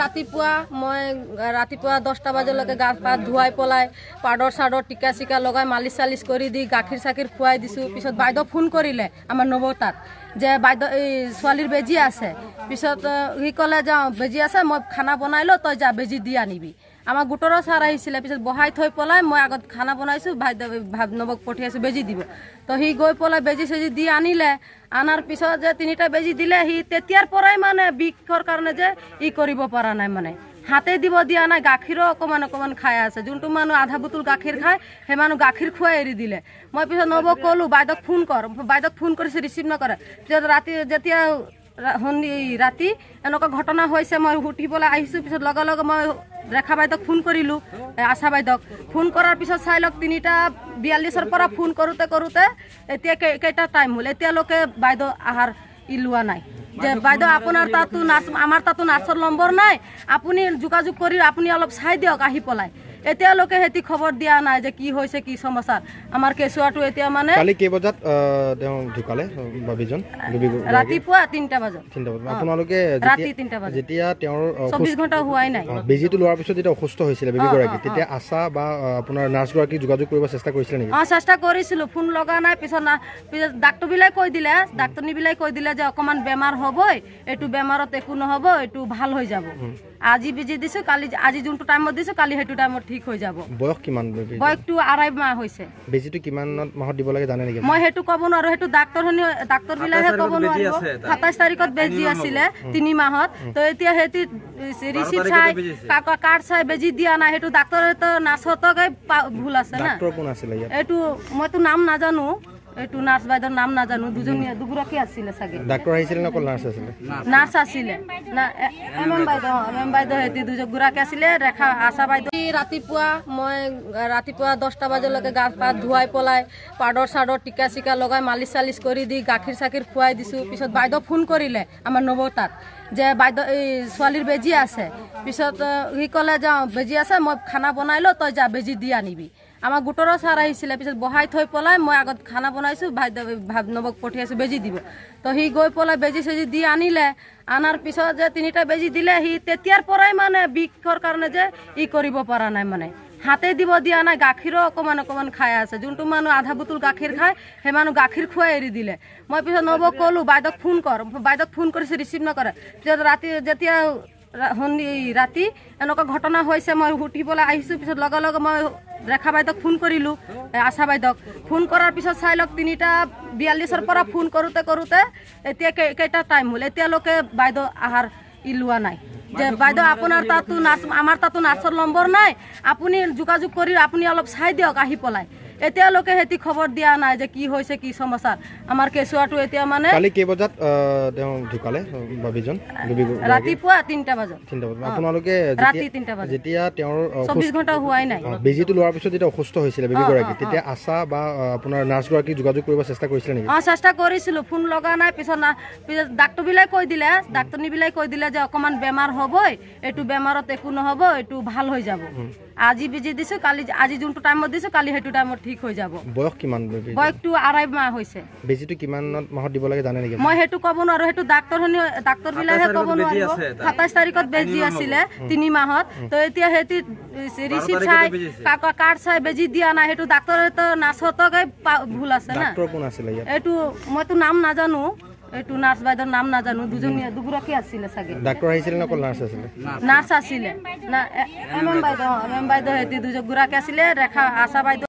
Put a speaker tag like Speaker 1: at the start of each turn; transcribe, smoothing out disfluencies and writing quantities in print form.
Speaker 1: ৰাতিপুৱা মই ৰাতিপুৱা 10টা বজালৈকে গা পা ধুৱাই পলাই পাউডাৰ চাউডাৰ টিকা চিকা লগাই মালিচ চালিচ কৰি দি গাখীৰ চাখীৰ খুৱাই দিছোঁ। পিছত বাইদেউ ফোন কৰিলে আমাৰ নৱতাত যে বাইদেউ এই ছোৱালীৰ বেজি আছে। পিছত সি ক'লে যাওঁ বেজি আছে, মই খানা বনাই ল, তই যা বেজি দি আনিবি। আমাৰ গোটৰৰ ছাৰ আহিছিলে, পিছত বহাই থৈ পলাই মই আগত খানা বনাইছোঁ, নৱক পঠিয়াইছোঁ বেজি দিব। তো সি গৈ পলাই বেজি চেজি দি আনিলে। আনাৰ পিছত যে 3টা বেজি দিলে, সি তেতিয়াৰ পৰাই মানে বিষৰ কাৰণে যে কৰিব পৰা নাই, মানে হাতে দিব দিয়া নাই। গাখীৰো অকণমান অকণমান খাই আছে। যোনটো মানুহ আধা বুটল গাখীৰ খায় সেই মানুহ গাখীৰ খুৱাই এৰি দিলে। মই পিছত নৱক ক'লোঁ বাইদেউক ফোন কৰ, বাইদেউক ফোন কৰিছে, ৰিচিভ নকৰে। পিছত ৰাতি যেতিয়া ৰাতি এনেকুৱা ঘটনা হৈছে, মই উঠিবলৈ আহিছোঁ। পিছত লগে লগে মই ৰেখা বাইদেউক ফোন কৰিলোঁ, আশা বাইদেউক ফোন কৰাৰ পিছত চাই লওক 3:42 পৰা ফোন কৰোঁতে কৰোঁতে এতিয়া কেইটা টাইম হ'ল, এতিয়ালৈকে বাইদেউ আহাৰ লোৱা নাই। যে বাইদেউ আপোনাৰ তাতো নাৰ্ছ, আমাৰ তাতো নাৰ্ছৰ নম্বৰ নাই, আপুনি যোগাযোগ কৰি আপুনি অলপ চাই দিয়ক আহি পলাই। এতিয়ালৈকে সেতি খবৰ দিয়া নাই যে কি হৈছে কি সমস্যা। আমাৰ কেঁচুৱাটো এতিয়া মানে
Speaker 2: কালি কেই বজাত ঢুকালে বাবিজন?
Speaker 1: ৰাতিপুৱা 3টা বজাত।
Speaker 2: আপোনালোকে
Speaker 1: ৰাতি 3টা বজাত,
Speaker 2: যেতিয়া তেওঁৰ
Speaker 1: 24 ঘণ্টা হোৱাই নাই।
Speaker 2: বেজিটো লোৱাৰ পিছত যেতিয়া অসুস্থ হৈছিলে বেবীগৰাকী, তেতিয়া আশা বা আপোনাৰ নাৰ্ছগৰাকী যোগাযোগ কৰিব চেষ্টা কৰিছিলে নেকি?
Speaker 1: চেষ্টা কৰিছিলোঁ, ফোন লগা নাই। পিছত ডাক্তৰবিলাক কৈ দিলে, ডাক্তৰনীবিলাক কৈ দিলে যে অকণমান বেমাৰ হ'বই, এইটো বেমাৰত একো নহ'ব, এইটো ভাল হৈ যাব। আজি বেজি দিছোঁ, কালি আজি যোনটো টাইমত দিছোঁ কালি সেইটো টাইমত ঠিক হৈ যাব।
Speaker 2: বয়স কিমান?
Speaker 1: বয়সটো 2.5 মাহ হৈছে।
Speaker 2: বেজিটো কিমান মাহত দিব লাগে জানে নেকি?
Speaker 1: মই সেইটো ক'ব নোৱাৰোঁ, সেইটো ডাক্তৰবিলাকে ক'ব নোৱাৰিব। 27 তাৰিখত বেজি আছিলে 3 মাহত। তো এতিয়া সেইটো ৰিচিপ্ট চাই কাৰ্ড চাই বেজি দিয়া নাই। সেইটো ডাক্তৰেতো নাৰ্ছতকে ভুল আছে না।
Speaker 2: ডাক্তৰ কোন আছিলে ইয়াত?
Speaker 1: এইটো মইতো নাম নাজানো, এইটো নাৰ্ছ বাইদেউৰ নাম নাজানো। দুগৰাকী আছিলে চাগে।
Speaker 2: ডাক্তৰ আহিছিলে নে অকল নাৰ্ছ আছিলে?
Speaker 1: নাৰ্ছ আছিলে না, এম বাইদেউ সেতি দুগৰাকী আছিলে, ৰেখা আশা বাইদেউ। ৰাতিপুৱা মই ৰাতিপুৱা 10টা বজালৈকে গা পা ধুৱাই পলাই পাউডাৰ চাউডাৰ টিকা চিকা লগাই মালিচ চালিচ কৰি দি গাখীৰ চাখীৰ খুৱাই দিছোঁ। পিছত বাইদেউ ফোন কৰিলে আমাৰ নৱতাত যে বাইদেউ এই ছোৱালীৰ বেজি আছে। পিছত সি ক'লে যাওঁ বেজি আছে, মই খানা বনাই ল, তই যা বেজি দি আনিবি। আমাৰ গোটৰৰ ছাৰ আহিছিলে, পিছত বহাই থৈ পলাই মই আগত খানা বনাইছোঁ, নৱক পঠিয়াইছোঁ বেজি দিব। তো সি গৈ পলাই বেজি চেজি দি আনিলে। আনাৰ পিছত যে 3টা বেজি দিলে, সি তেতিয়াৰ পৰাই মানে বিষৰ কাৰণে যে কৰিব পৰা নাই, মানে হাতে দিব দিয়া নাই। গাখীৰো অকণমান অকণমান খাই আছে। যোনটো মানুহ আধা বুটল গাখীৰ খায় সেই মানুহ গাখীৰ খুৱাই এৰি দিলে। মই পিছত নৱক ক'লোঁ বাইদেউক ফোন কৰ, বাইদেউক ফোন কৰিছে, ৰিচিভ নকৰে। পিছত ৰাতি যেতিয়া ৰাতি এনেকুৱা ঘটনা হৈছে, মই উঠিবলৈ আহিছোঁ। পিছত লগে লগে মই ৰেখা বাইদেউক ফোন কৰিলোঁ, আশা বাইদেউক ফোন কৰাৰ পিছত চাই লওক 3:42 পৰা ফোন কৰোঁতে কৰোঁতে এতিয়া কেইটা টাইম হ'ল, এতিয়ালৈকে বাইদেউ আহাৰ লোৱা নাই। যে বাইদেউ আপোনাৰ তাতো নাৰ্ছ, আমাৰ তাতো নাৰ্ছৰ নম্বৰ নাই, আপুনি যোগাযোগ কৰি আপুনি অলপ চাই দিয়ক আহি পলাই। এতিয়ালৈকে সেতি খবৰ দিয়া নাই যে কি হৈছে কি সমস্যা। আমাৰ কেঁচুৱাটো এতিয়া মানে
Speaker 2: কালি কেই বজাত ঢুকালে বাবিজন?
Speaker 1: ৰাতিপুৱা 3টা বজাত।
Speaker 2: আপোনালোকে
Speaker 1: ৰাতি 3টা বজাত,
Speaker 2: যেতিয়া তেওঁৰ
Speaker 1: 24 ঘণ্টা হোৱাই নাই।
Speaker 2: বেজিটো লোৱাৰ পিছত যেতিয়া অসুস্থ হৈছিলে বেবীগৰাকী, তেতিয়া আশা বা আপোনাৰ নাৰ্ছগৰাকী যোগাযোগ কৰিব চেষ্টা কৰিছিলে নেকি?
Speaker 1: চেষ্টা কৰিছিলোঁ, ফোন লগা নাই। পিছত ডাক্তৰবিলাক কৈ দিলে, ডাক্তৰনীবিলাক কৈ দিলে যে অকণমান বেমাৰ হ'বই, এইটো বেমাৰত একো নহ'ব, এইটো ভাল হৈ যাব। আজি বেজি দিছোঁ, কালি আজি যোনটো টাইমত দিছোঁ কালি সেইটো টাইমত ঠিক হৈ যাব।
Speaker 2: বয়স কিমান?
Speaker 1: বয়সটো 2.5 মাহ হৈছে।
Speaker 2: বেজিটো কিমান মাহত দিব লাগে জানে নেকি?
Speaker 1: মই সেইটো ক'ব নোৱাৰোঁ, সেইটো ডাক্তৰবিলাকে ক'ব নোৱাৰিব। 27 তাৰিখত বেজি আছিলে 3 মাহত। তো এতিয়া সেইটো ৰিচিপ্ট চাই কাৰ্ড চাই বেজি দিয়া নাই। সেইটো ডাক্তৰেতো নাৰ্ছতকে ভুল আছে না।
Speaker 2: ডাক্তৰ কোন আছিলে ইয়াত?
Speaker 1: এইটো মইতো নাম নাজানো, এইটো নাৰ্ছ বাইদেউৰ নাম নাজানো। দুগৰাকী আছিলে চাগে।
Speaker 2: ডাক্তৰ আহিছিলে নে অকল নাৰ্ছ আছিলে?
Speaker 1: নাৰ্ছ আছিলে না, এম বাইদেউ সেতি দুগৰাকী আছিলে, ৰেখা আশা বাইদেউ।